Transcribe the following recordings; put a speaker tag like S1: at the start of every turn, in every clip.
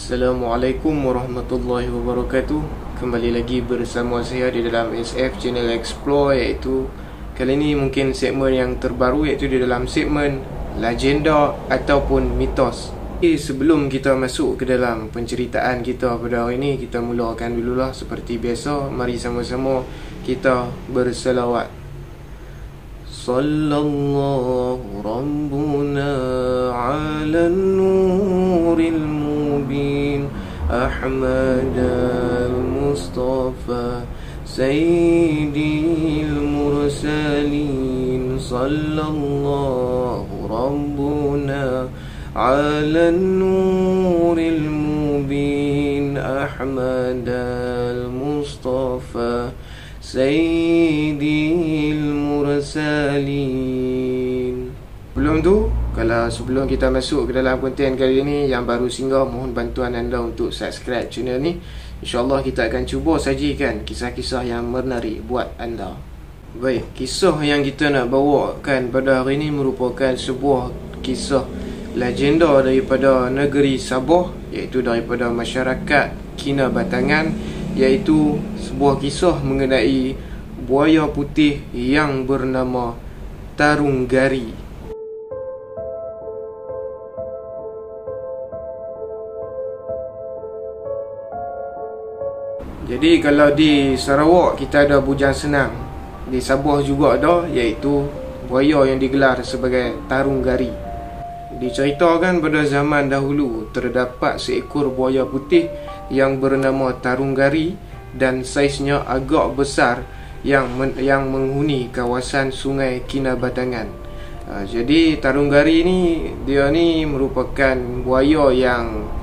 S1: Assalamualaikum warahmatullahi wabarakatuh. Kembali lagi bersama saya di dalam SF Channel Explore, iaitu kali ini mungkin segmen yang terbaru, iaitu di dalam segmen legenda ataupun mitos. Sebelum kita masuk ke dalam penceritaan kita pada hari ini, kita mulakan dululah seperti biasa. Mari sama-sama kita berselawat. Sallallahu rabbuna ala nuril mubin Ahmad al-Mustafa Sayyidil mursalin. Sallallahu rabbuna ala nuril mubin Ahmad al-Mustafa Sayyidil mursalin. Sebelum kita masuk ke dalam konten kali ini, yang baru singgah, mohon bantuan anda untuk subscribe channel ni. InsyaAllah kita akan cuba sajikan kisah-kisah yang menarik buat anda. Baik, kisah yang kita nak bawakan pada hari ini merupakan sebuah kisah legenda daripada negeri Sabah, iaitu daripada masyarakat Kinabatangan, iaitu sebuah kisah mengenai buaya putih yang bernama Tarunggari. Jadi kalau di Sarawak kita ada bujang senang, di Sabah juga ada, iaitu buaya yang digelar sebagai Tarunggari. Diceritakan pada zaman dahulu terdapat seekor buaya putih yang bernama Tarunggari dan saiznya agak besar yang menghuni kawasan Sungai Kinabatangan. Jadi Tarunggari dia ni merupakan buaya yang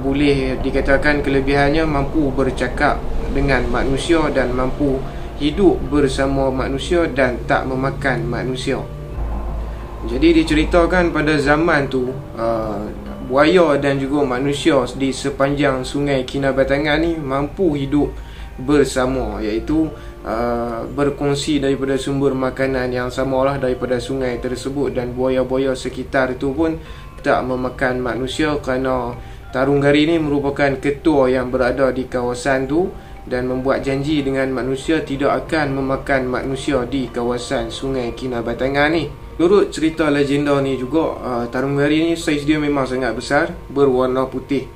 S1: boleh dikatakan kelebihannya mampu bercakap dengan manusia dan mampu hidup bersama manusia dan tak memakan manusia. Jadi diceritakan pada zaman tu buaya dan juga manusia di sepanjang Sungai Kinabatangan ni mampu hidup bersama, iaitu berkongsi daripada sumber makanan yang samalah daripada sungai tersebut, dan buaya-buaya sekitar itu pun tak memakan manusia kerana Tarunggari ni merupakan ketua yang berada di kawasan tu dan membuat janji dengan manusia tidak akan memakan manusia di kawasan Sungai Kinabatangan ni. Menurut cerita legenda ni juga, Tarunggari ni saiz dia memang sangat besar, berwarna putih.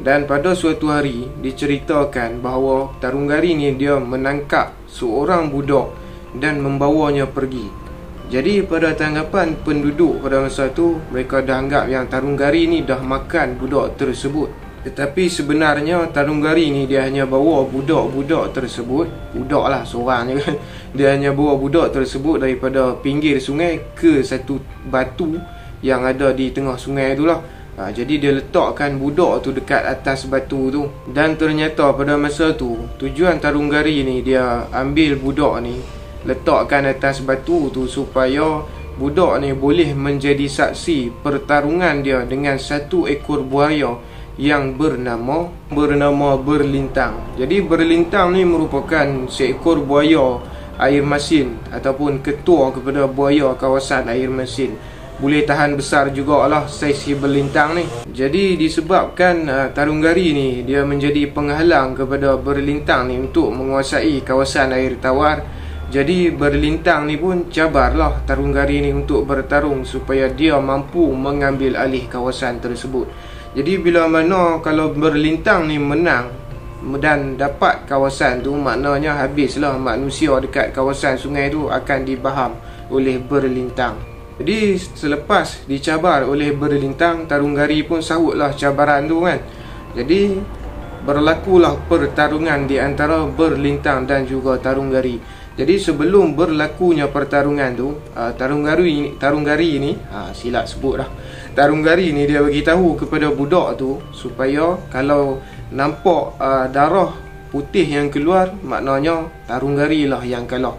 S1: Dan pada suatu hari diceritakan bahawa Tarunggari ni dia menangkap seorang budak dan membawanya pergi. Jadi pada tanggapan penduduk pada masa tu, mereka dah anggap yang Tarunggari ni dah makan budak tersebut. Tetapi sebenarnya Tarunggari ni dia hanya bawa budak-budak tersebut, budak lah seorang je kan, dia hanya bawa budak tersebut daripada pinggir sungai ke satu batu yang ada di tengah sungai tu lah. Jadi dia letakkan budak tu dekat atas batu tu. Dan ternyata pada masa tu tujuan Tarunggari ni dia ambil budak ni, letakkan atas batu tu supaya budak ni boleh menjadi saksi pertarungan dia dengan satu ekor buaya yang bernama Berlintang. Jadi Berlintang ni merupakan seekor buaya air masin ataupun ketua kepada buaya kawasan air masin. Boleh tahan besar jugalah saiz si Berlintang ni. Jadi disebabkan Tarunggari ni dia menjadi penghalang kepada Berlintang ni untuk menguasai kawasan air tawar, jadi Berlintang ni pun cabarlah Tarunggari ni untuk bertarung supaya dia mampu mengambil alih kawasan tersebut. Jadi bila mana kalau Berlintang ni menang dan dapat kawasan tu, maknanya habislah manusia dekat kawasan sungai tu akan dibaham oleh Berlintang. Jadi selepas dicabar oleh Berlintang, Tarunggari pun sahutlah cabaran tu kan. Jadi berlakulah pertarungan di antara Berlintang dan juga Tarunggari. Jadi sebelum berlakunya pertarungan tu, Tarunggari ni silap sebut dah. Tarunggari ni dia bagi tahu kepada budak tu supaya kalau nampak darah putih yang keluar, maknanya Tarunggari lah yang kalah.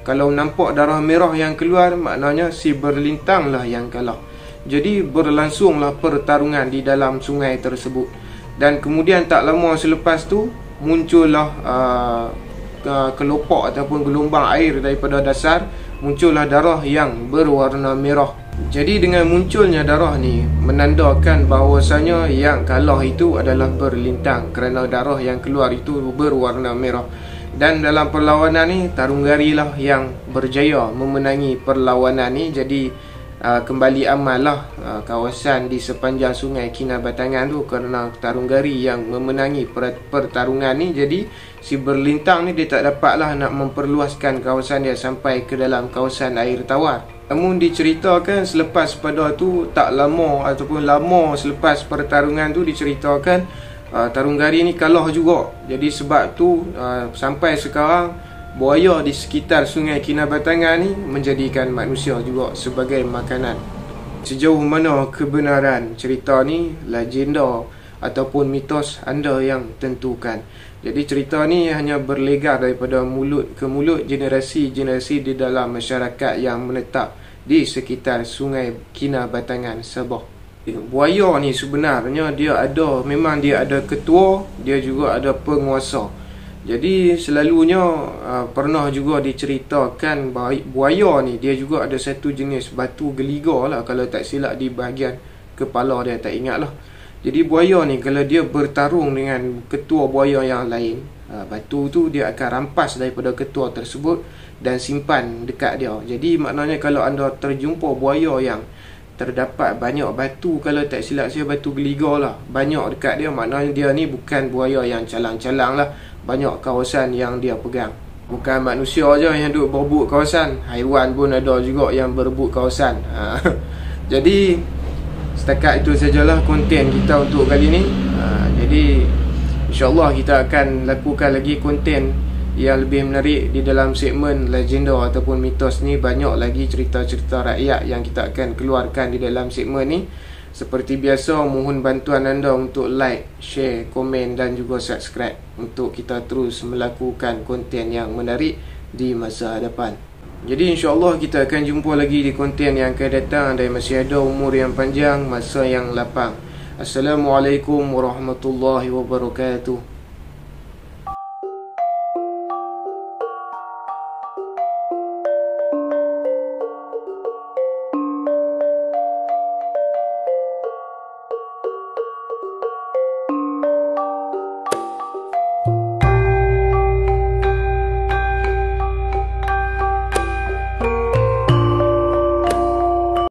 S1: Kalau nampak darah merah yang keluar, maknanya si Berlintang lah yang kalah. Jadi berlangsunglah pertarungan di dalam sungai tersebut. Dan kemudian tak lama selepas tu muncullah kelopak ataupun gelombang air daripada dasar, muncullah darah yang berwarna merah. Jadi dengan munculnya darah ni menandakan bahawasanya yang kalah itu adalah berlintang, kerana darah yang keluar itu berwarna merah. Dan dalam perlawanan ni Tarunggari lah yang berjaya memenangi perlawanan ni. Jadi kembali amal lah kawasan di sepanjang Sungai Kinabatangan tu, kerana Tarunggari yang memenangi pertarungan ni. Jadi si berlintang ni dia tak dapat lah nak memperluaskan kawasan dia sampai ke dalam kawasan air tawar. Namun diceritakan selepas pada tu, tak lama ataupun lama selepas pertarungan tu, diceritakan Tarunggari ni kalah juga. Jadi sebab tu sampai sekarang buaya di sekitar Sungai Kinabatangan ni menjadikan manusia juga sebagai makanan. Sejauh mana kebenaran cerita ni, legenda ataupun mitos, anda yang tentukan. Jadi cerita ni hanya berlegar daripada mulut ke mulut, generasi-generasi di dalam masyarakat yang menetap di sekitar Sungai Kinabatangan, Sabah. Buaya ni sebenarnya memang dia ada ketua, dia juga ada penguasa. Jadi selalunya pernah juga diceritakan buaya ni dia juga ada satu jenis batu geliga lah, kalau tak silap di bahagian kepala dia, tak ingat lah. Jadi buaya ni kalau dia bertarung dengan ketua buaya yang lain, batu tu dia akan rampas daripada ketua tersebut dan simpan dekat dia. Jadi maknanya kalau anda terjumpa buaya yang terdapat banyak batu, kalau tak silap saya batu geliga lah, banyak dekat dia, maknanya dia ni bukan buaya yang calang-calang lah. Banyak kawasan yang dia pegang. Bukan manusia je yang duk berebut kawasan, haiwan pun ada juga yang berebut kawasan. Jadi setakat itu sajalah konten kita untuk kali ni. Jadi insyaAllah kita akan lakukan lagi konten yang lebih menarik di dalam segmen legenda ataupun mitos ni. Banyak lagi cerita-cerita rakyat yang kita akan keluarkan di dalam segmen ni. Seperti biasa, mohon bantuan anda untuk like, share, komen dan juga subscribe untuk kita terus melakukan konten yang menarik di masa hadapan. Jadi insyaAllah kita akan jumpa lagi di konten yang akan datang, dan masih ada umur yang panjang, masa yang lapang. Assalamualaikum warahmatullahi wabarakatuh.